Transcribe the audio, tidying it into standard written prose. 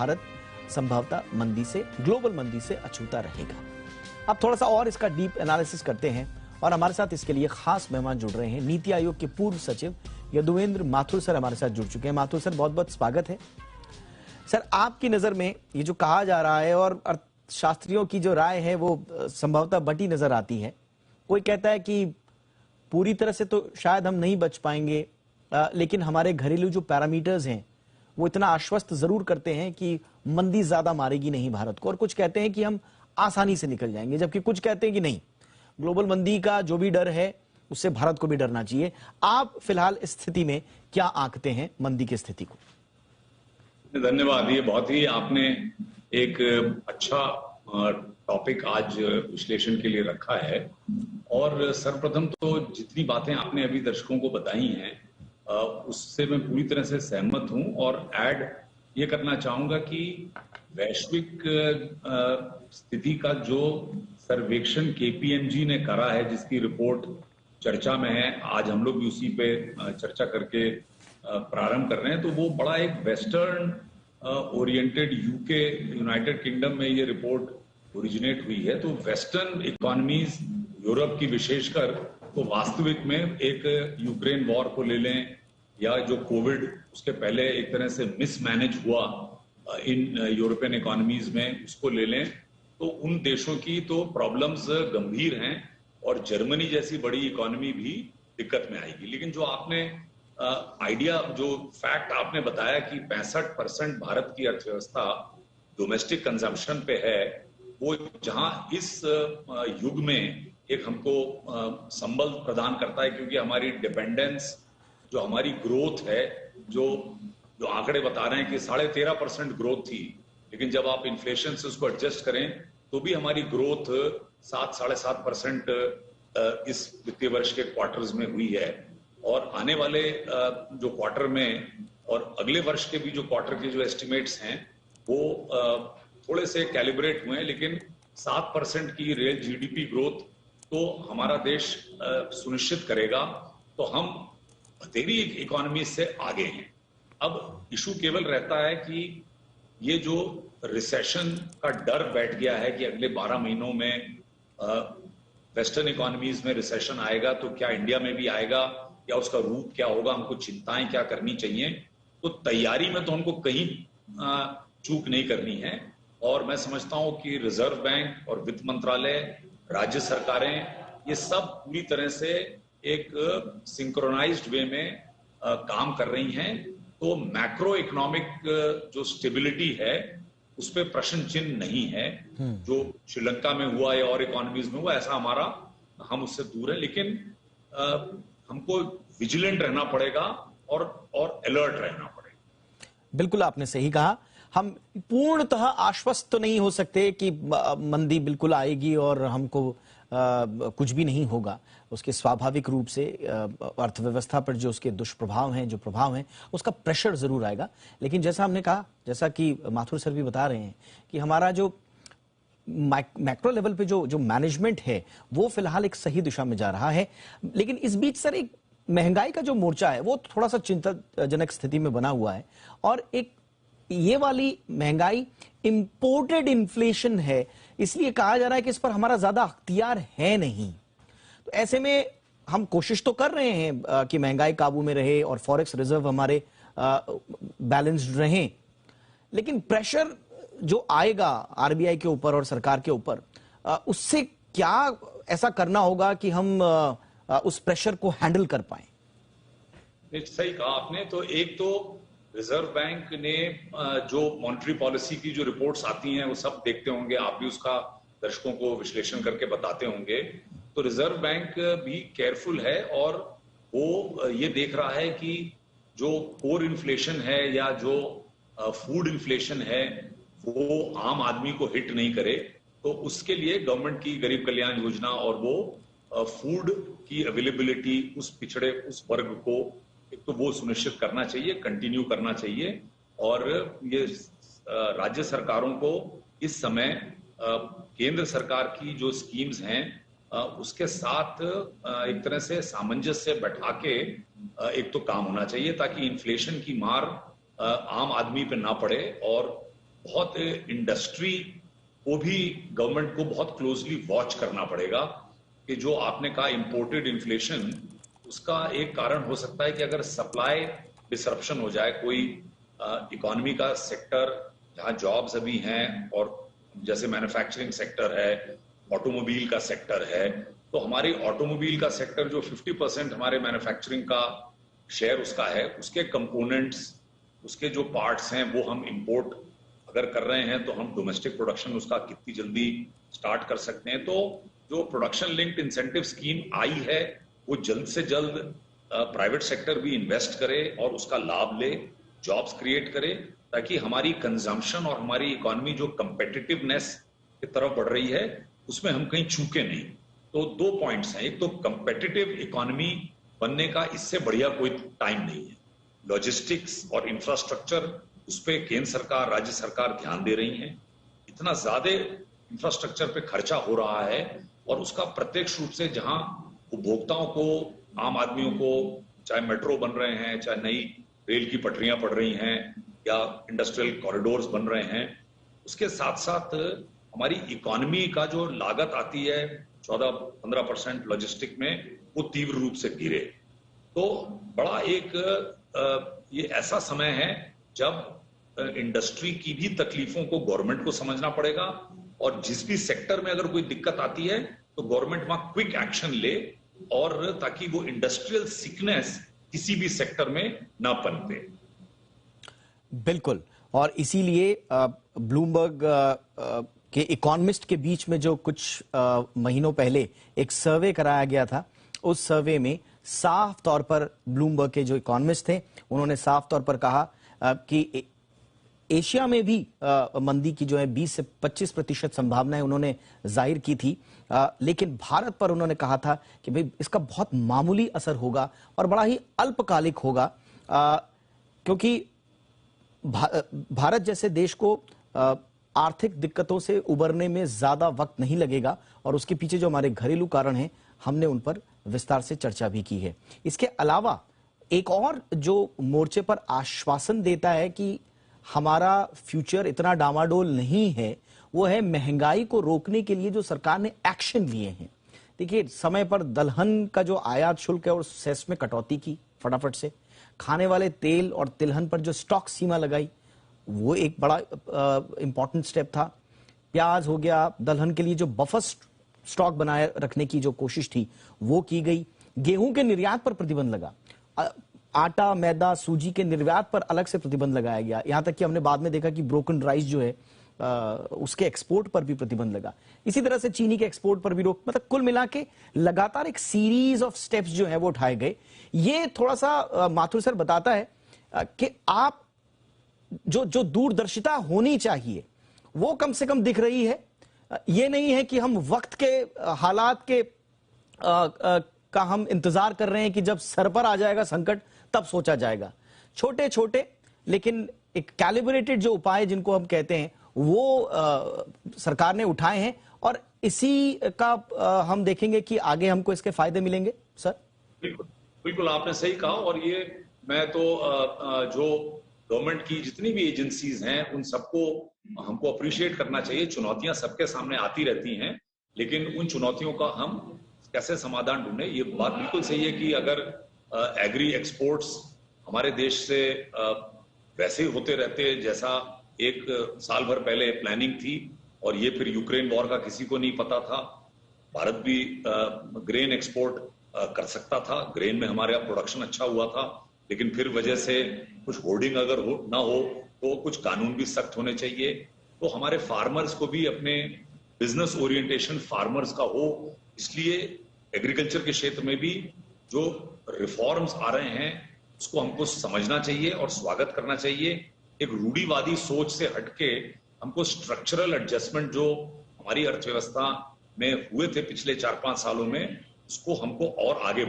भारत संभवतः मंदी से, ग्लोबल मंदी से अछूता रहेगा। अब थोड़ा सा और इसका डीप एनालिसिस करते हैं और हमारे साथ इसके लिए खास मेहमान जुड़ रहे हैं। नीति आयोग के पूर्व सचिव यदुवेंद्र माथुर सर हमारे साथ जुड़ चुके हैं। माथुर सर, बहुत बहुत स्वागत है। सर, आपकी नजर में ये जो कहा जा रहा है और अर्थशास्त्रियों की जो राय है वो संभवतः बटी नजर आती है। कोई कहता है कि पूरी तरह से तो शायद हम नहीं बच पाएंगे, लेकिन हमारे घरेलू जो पैरामीटर्स हैं वो इतना आश्वस्त जरूर करते हैं कि मंदी ज्यादा मारेगी नहीं भारत को, और कुछ कहते हैं कि हम आसानी से निकल जाएंगे, जबकि कुछ कहते हैं कि नहीं, ग्लोबल मंदी का जो भी डर है उससे भारत को भी डरना चाहिए। आप फिलहाल इस स्थिति में क्या आंकते हैं मंदी की स्थिति को? धन्यवाद। ये बहुत ही आपने एक अच्छा टॉपिक आज विश्लेषण के लिए रखा है। और सर्वप्रथम तो जितनी बातें आपने अभी दर्शकों को बताई हैं उससे मैं पूरी तरह से सहमत हूं, और ऐड ये करना चाहूंगा कि वैश्विक स्थिति का जो सर्वेक्षण केपीएमजी ने करा है, जिसकी रिपोर्ट चर्चा में है, आज हम लोग भी उसी पे चर्चा करके प्रारंभ कर रहे हैं, तो वो बड़ा एक western oriented UK, United kingdom में ये रिपोर्ट ओरिजिनेट हुई है। तो वेस्टर्न इकोनॉमीज, यूरोप की विशेषकर, तो वास्तविक में एक यूक्रेन वॉर को ले लें या जो कोविड उसके पहले एक तरह से मिसमैनेज हुआ इन यूरोपियन इकोनॉमीज में, उसको ले लें, तो उन देशों की तो प्रॉब्लम्स गंभीर हैं और जर्मनी जैसी बड़ी इकोनॉमी भी दिक्कत में आएगी। लेकिन जो आपने आइडिया, जो फैक्ट आपने बताया कि 65% भारत की अर्थव्यवस्था डोमेस्टिक कंजम्पशन पे है, वो जहां इस युग में एक हमको संबल प्रदान करता है, क्योंकि हमारी डिपेंडेंस, जो हमारी ग्रोथ है, जो आंकड़े बता रहे हैं कि 13.5% ग्रोथ थी, लेकिन जब आप इन्फ्लेशन से उसको एडजस्ट करें तो भी हमारी ग्रोथ 7-7.5% इस वित्तीय वर्ष के क्वार्टर्स में हुई है। और आने वाले जो क्वार्टर में और अगले वर्ष के भी जो क्वार्टर के जो एस्टिमेट्स हैं वो थोड़े से कैलिब्रेट हुए हैं, लेकिन 7% की रियल जीडीपी ग्रोथ तो हमारा देश सुनिश्चित करेगा। तो हम बतेरी इकोनॉमी से आगे हैं। अब इशू केवल रहता है कि ये जो रिसेशन का डर बैठ गया है कि अगले 12 महीनों में वेस्टर्न इकोनॉमीज में रिसेशन आएगा, तो क्या इंडिया में भी आएगा या उसका रूप क्या होगा, हमको चिंताएं क्या करनी चाहिए। तो तैयारी में तो हमको कहीं चूक नहीं करनी है, और मैं समझता हूं कि रिजर्व बैंक और वित्त मंत्रालय, राज्य सरकारें, ये सब पूरी तरह से एक सिंक्रोनाइज्ड वे में काम कर रही हैं। तो मैक्रो इकोनॉमिक जो स्टेबिलिटी है उस पर प्रश्न चिन्ह नहीं है। जो श्रीलंका में हुआ या और इकोनॉमीज में हुआ, ऐसा हम उससे दूर है, लेकिन हमको विजिलेंट रहना पड़ेगा और अलर्ट रहना पड़ेगा। बिल्कुल आपने सही कहा। हम पूर्णतः आश्वस्त तो नहीं हो सकते कि मंदी बिल्कुल आएगी और हमको कुछ भी नहीं होगा। उसके स्वाभाविक रूप से अर्थव्यवस्था पर जो उसके दुष्प्रभाव हैं, जो प्रभाव हैं, उसका प्रेशर जरूर आएगा। लेकिन जैसा हमने कहा, जैसा कि माथुर सर भी बता रहे हैं कि हमारा जो मैक्रो लेवल पे जो मैनेजमेंट है वो फिलहाल एक सही दिशा में जा रहा है। लेकिन इस बीच सर एक महंगाई का जो मोर्चा है वो थोड़ा सा चिंताजनक स्थिति में बना हुआ है, और एक ये वाली महंगाई इंपोर्टेड इन्फ्लेशन है, इसलिए कहा जा रहा है कि इस पर हमारा ज्यादा अख्तियार है नहीं। तो ऐसे में हम कोशिश तो कर रहे हैं कि महंगाई काबू में रहे और फॉरेक्स रिजर्व हमारे बैलेंस्ड रहें, लेकिन प्रेशर जो आएगा आरबीआई के ऊपर और सरकार के ऊपर, उससे क्या ऐसा करना होगा कि हम उस प्रेशर को हैंडल कर पाए? सही कहा आपने। तो एक तो रिजर्व बैंक ने जो मॉनेटरी पॉलिसी की जो रिपोर्ट्स आती हैं वो सब देखते होंगे, आप भी उसका दर्शकों को विश्लेषण करके बताते होंगे। तो रिजर्व बैंक भी केयरफुल है और वो ये देख रहा है कि जो कोर इन्फ्लेशन है या जो फूड इन्फ्लेशन है वो आम आदमी को हिट नहीं करे। तो उसके लिए गवर्नमेंट की गरीब कल्याण योजना और वो फूड की अवेलेबिलिटी उस पिछड़े उस वर्ग को एक तो वो सुनिश्चित करना चाहिए, कंटिन्यू करना चाहिए। और ये राज्य सरकारों को इस समय केंद्र सरकार की जो स्कीम्स हैं उसके साथ एक तरह से सामंजस्य बैठा के एक तो काम होना चाहिए ताकि इन्फ्लेशन की मार आम आदमी पे ना पड़े और बहुत इंडस्ट्री को भी गवर्नमेंट को बहुत क्लोजली वॉच करना पड़ेगा कि जो आपने कहा इंपोर्टेड इन्फ्लेशन, उसका एक कारण हो सकता है कि अगर सप्लाई डिसरप्शन हो जाए, कोई इकोनॉमी का सेक्टर जहां जॉब्स अभी हैं और जैसे मैन्युफैक्चरिंग सेक्टर है, ऑटोमोबाइल का सेक्टर है, तो हमारी ऑटोमोबाइल का सेक्टर जो 50% हमारे मैन्युफैक्चरिंग का शेयर उसका है, उसके कंपोनेंट्स, उसके जो पार्ट्स हैं वो हम इंपोर्ट अगर कर रहे हैं तो हम डोमेस्टिक प्रोडक्शन उसका कितनी जल्दी स्टार्ट कर सकते हैं। तो जो प्रोडक्शन लिंक्ड इंसेंटिव स्कीम आई है वो जल्द से जल्द प्राइवेट सेक्टर भी इन्वेस्ट करे और उसका लाभ ले, जॉब्स क्रिएट करे, ताकि हमारी कंजम्पशन और हमारी इकोनॉमी जो कंपेटिटिवनेस की तरफ बढ़ रही है उसमें हम कहीं चूके नहीं। तो 2 पॉइंट्स हैं, एक तो कंपेटिटिव इकोनॉमी बनने का इससे बढ़िया कोई टाइम नहीं है। लॉजिस्टिक्स और इंफ्रास्ट्रक्चर, उस पर केंद्र सरकार, राज्य सरकार ध्यान दे रही हैं। इतना ज्यादा इंफ्रास्ट्रक्चर पे खर्चा हो रहा है और उसका प्रत्यक्ष रूप से जहां उपभोक्ताओं को, आम आदमियों को, चाहे मेट्रो बन रहे हैं, चाहे नई रेल की पटरियां पड़ रही हैं या इंडस्ट्रियल कॉरिडोर्स बन रहे हैं, उसके साथ साथ हमारी इकोनॉमी का जो लागत आती है 14-15% लॉजिस्टिक में, वो तीव्र रूप से गिरे। तो बड़ा एक ये ऐसा समय है जब इंडस्ट्री की भी तकलीफों को गवर्नमेंट को समझना पड़ेगा और जिस भी सेक्टर में अगर कोई दिक्कत आती है तो गवर्नमेंट वहां क्विक एक्शन ले, और ताकि वो इंडस्ट्रियल सिकनेस किसी भी सेक्टर में ना पनपे। बिल्कुल, और इसीलिए ब्लूमबर्ग के इकोनॉमिस्ट के बीच में जो कुछ महीनों पहले एक सर्वे कराया गया था, उस सर्वे में साफ तौर पर ब्लूमबर्ग के जो इकोनॉमिस्ट थे उन्होंने साफ तौर पर कहा कि एशिया में भी मंदी की जो है 20 से 25% संभावनाएं उन्होंने जाहिर की थी, लेकिन भारत पर उन्होंने कहा था कि भाई इसका बहुत मामूली असर होगा और बड़ा ही अल्पकालिक होगा, क्योंकि भारत जैसे देश को आर्थिक दिक्कतों से उबरने में ज्यादा वक्त नहीं लगेगा और उसके पीछे जो हमारे घरेलू कारण हैं हमने उन पर विस्तार से चर्चा भी की है। इसके अलावा एक और जो मोर्चे पर आश्वासन देता है कि हमारा फ्यूचर इतना डामाडोल नहीं है, वो है महंगाई को रोकने के लिए जो सरकार ने एक्शन लिए हैं। देखिए, समय पर दलहन का जो आयात शुल्क है और सेस में कटौती की फटाफट से, खाने वाले तेल और तिलहन पर जो स्टॉक सीमा लगाई वो एक बड़ा इंपॉर्टेंट स्टेप था। प्याज हो गया, दलहन के लिए जो बफर स्टॉक बनाए रखने की जो कोशिश थी वो की गई। गेहूं के निर्यात पर प्रतिबंध लगा, आटा, मैदा, सूजी के निर्यात पर अलग से प्रतिबंध लगाया गया। यहां तक कि हमने बाद में देखा कि ब्रोकन राइस जो है उसके एक्सपोर्ट पर भी प्रतिबंध लगा। इसी तरह से चीनी के एक्सपोर्ट पर भी रोक, मतलब कुल मिला के लगातार एक सीरीज ऑफ स्टेप्स जो है वो उठाए गए। ये थोड़ा सा माथुर सर बताता है कि आप जो दूरदर्शिता होनी चाहिए वो कम से कम दिख रही है। ये नहीं है कि हम वक्त के हालात के का हम इंतजार कर रहे हैं कि जब सर पर आ जाएगा संकट तब सोचा जाएगा। छोटे छोटे लेकिन एक कैलिब्रेटेड जो उपाय जिनको हम कहते हैं वो सरकार ने उठाए हैं और इसी का हम देखेंगे कि आगे हमको इसके फायदे मिलेंगे। सर बिल्कुल बिल्कुल आपने सही कहा, और ये मैं तो जो गवर्नमेंट की जितनी भी एजेंसीज हैं उन सबको हमको अप्रिशिएट करना चाहिए। चुनौतियां सबके सामने आती रहती हैं, लेकिन उन चुनौतियों का हम कैसे समाधान ढूंढे, ये बात बिल्कुल सही है कि अगर एग्री एक्सपोर्ट्स हमारे देश से वैसे ही होते रहते जैसा एक साल भर पहले प्लानिंग थी, और ये फिर यूक्रेन वॉर का किसी को नहीं पता था, भारत भी ग्रेन एक्सपोर्ट कर सकता था, ग्रेन में हमारे यहाँ प्रोडक्शन अच्छा हुआ था, लेकिन फिर वजह से कुछ होर्डिंग अगर ना हो तो कुछ कानून भी सख्त होने चाहिए। तो हमारे फार्मर्स को भी अपने बिजनेस ओरिएंटेशन फार्मर्स का हो, इसलिए एग्रीकल्चर के क्षेत्र में भी जो रिफॉर्म्स आ रहे हैं उसको हमको समझना चाहिए और स्वागत करना चाहिए। एक रूढ़िवादी सोच से हटके हमको स्ट्रक्चरल एडजस्टमेंट जो हमारी अर्थव्यवस्था में हुए थे पिछले 4-5 सालों में, उसको हमको और आगे बढ़ाना